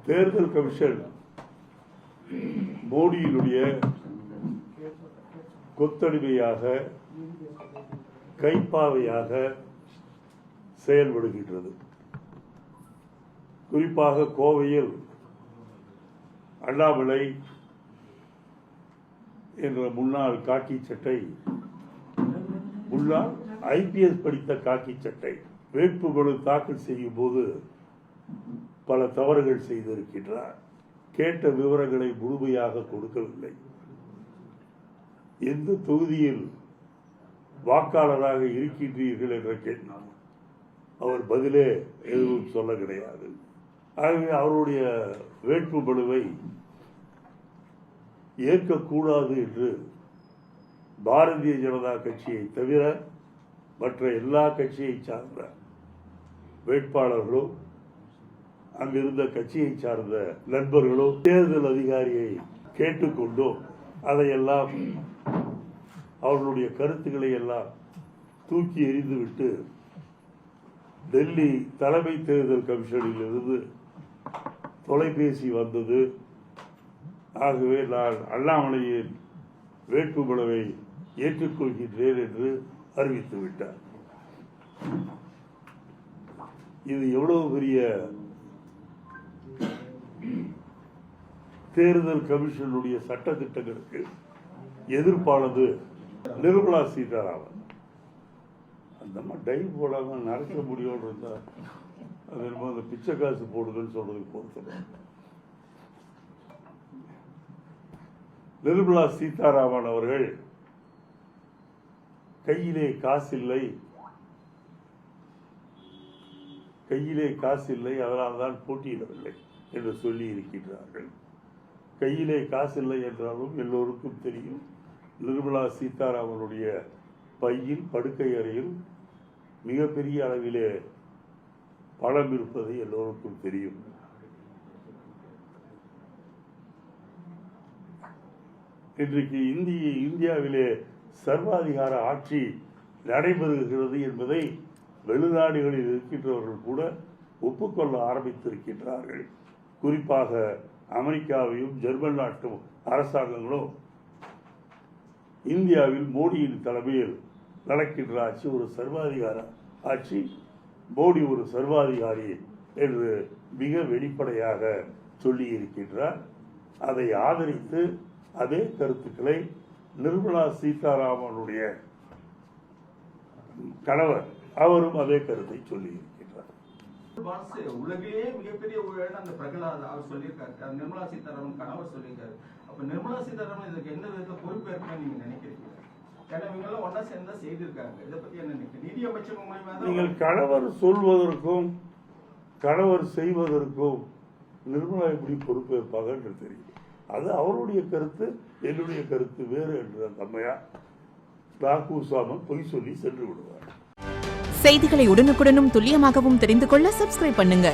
தேர்தல் கமிஷன் மோடியினுடைய கொத்தடிமையாக கைப்பாவையாக செயல்படுகின்றது. குறிப்பாக கோவையில் அண்ணாமலை என்ற முன்னாள் காக்கி சட்டை, முன்னாள் IPS படித்த காக்கி சட்டை வேட்புமனு தாக்கல் செய்யும் போது பல தவறுகள் செய்திருக்கின்றார். கேட்ட விவரங்களை முழுமையாக கொடுக்கவில்லை. எந்த தொகுதியில் வாக்காளராக இருக்கின்றீர்கள் என்ற கேட்டார். அவர் பதிலே எதுவும் சொல்ல கிடையாது. ஆகவே அவருடைய வேட்புமனுவை ஏற்கக்கூடாது என்று பாரதிய ஜனதா கட்சியை தவிர மற்ற எல்லா கட்சியை சார்ந்த வேட்பாளர்களோ அங்கிருந்த கட்சியை சார்ந்த நண்பர்களோ தேர்தல் அதிகாரியை கேட்டுக்கொண்டோ அதையெல்லாம் அவர்களுடைய கருத்துக்களை எல்லாம் தூக்கி எறிந்துவிட்டு டெல்லி தலைமை தேர்தல் கமிஷனில் இருந்து தொலைபேசி வந்தது. ஆகவே நான் அண்ணாமலையின் வேட்புமனுவை ஏற்றுக்கொள்கின்றேன் என்று அறிவித்து விட்டார். இது எவ்வளவு பெரிய தேர்தல் கமிஷனுடைய சட்ட திட்டங்களுக்கு எதிர்ப்பானது. நிர்மலா சீதாராமன் அந்த டை போடாம நடக்க முடியும் இருந்தா அது அந்த பிச்சை காசு போடுதுன்னு சொல்றதுக்கு பொறுத்த நிர்மலா சீதாராமன் அவர்கள் கையிலே காசில்லை அதனால்தான் போட்டியிடவில்லை என்று சொல்லி இருக்கின்றார்கள். கையிலே காசில்லை என்றாலும் எல்லோருக்கும் தெரியும். நிர்மலா சீதாராமனுடைய பையில் படுக்கை அறையில் மிகப்பெரிய அளவிலே பணம் இருப்பது எல்லோருக்கும் தெரியும். இன்றைக்கு இந்தியாவிலே சர்வாதிகார ஆட்சி நடைபெறுகிறது என்பதை வெளிநாடுகளில் இருக்கின்றவர்கள் கூட ஒப்புக்கொள்ள ஆரம்பித்திருக்கின்றார்கள். குறிப்பாக அமெரிக்காவையும் ஜெர்மன் நாட்டு அரசாங்கங்களும் இந்தியாவில் மோடியின் தலைமையில் நடக்கின்ற ஆட்சி ஒரு சர்வாதிகார ஆட்சி, மோடி ஒரு சர்வாதிகாரி என்று மிக வெளிப்படையாக சொல்லி இருக்கின்றார். அதை ஆதரித்து அதே கருத்துக்களை நிர்மலா சீதாராமனுடைய கணவர் அவரும் அதே கருத்தை சொல்லி இருக்கின்றார். உலகிலேயே மிகப்பெரிய ஊழல் அந்த பிரகலாத் அவர் சொல்லியிருக்காரு, நிர்மலா சீதாராமன் கணவர் சொல்லியிருக்காரு. அப்ப நிர்மலா சீதாராமன் இதுக்கு எந்த விதத்தில் பொறுப்பேற்கணும் நீங்க நினைக்கிறீங்க? ஒன்னா சேர்ந்தா செய்திருக்காங்க. இதை பத்தி என்ன நினைக்கிறீங்க? நிதி அமைச்சர் மூலமா நீங்கள் கணவர் சொல்வதற்கும் கணவர் செய்வதற்கும் நிர்மலா எப்படி பொறுப்பேற்பாங்க என்று தெரியும். அது அவருடைய கருத்து, என்னுடைய கருத்து வேறு என்ற தம்மையா கூசாமல் பொய் சொல்லி சென்று விடுவார். செய்திகளை உடனுக்குடனும் துல்லியமாகவும் தெரிந்து கொள்ள சப்ஸ்கிரைப் பண்ணுங்க.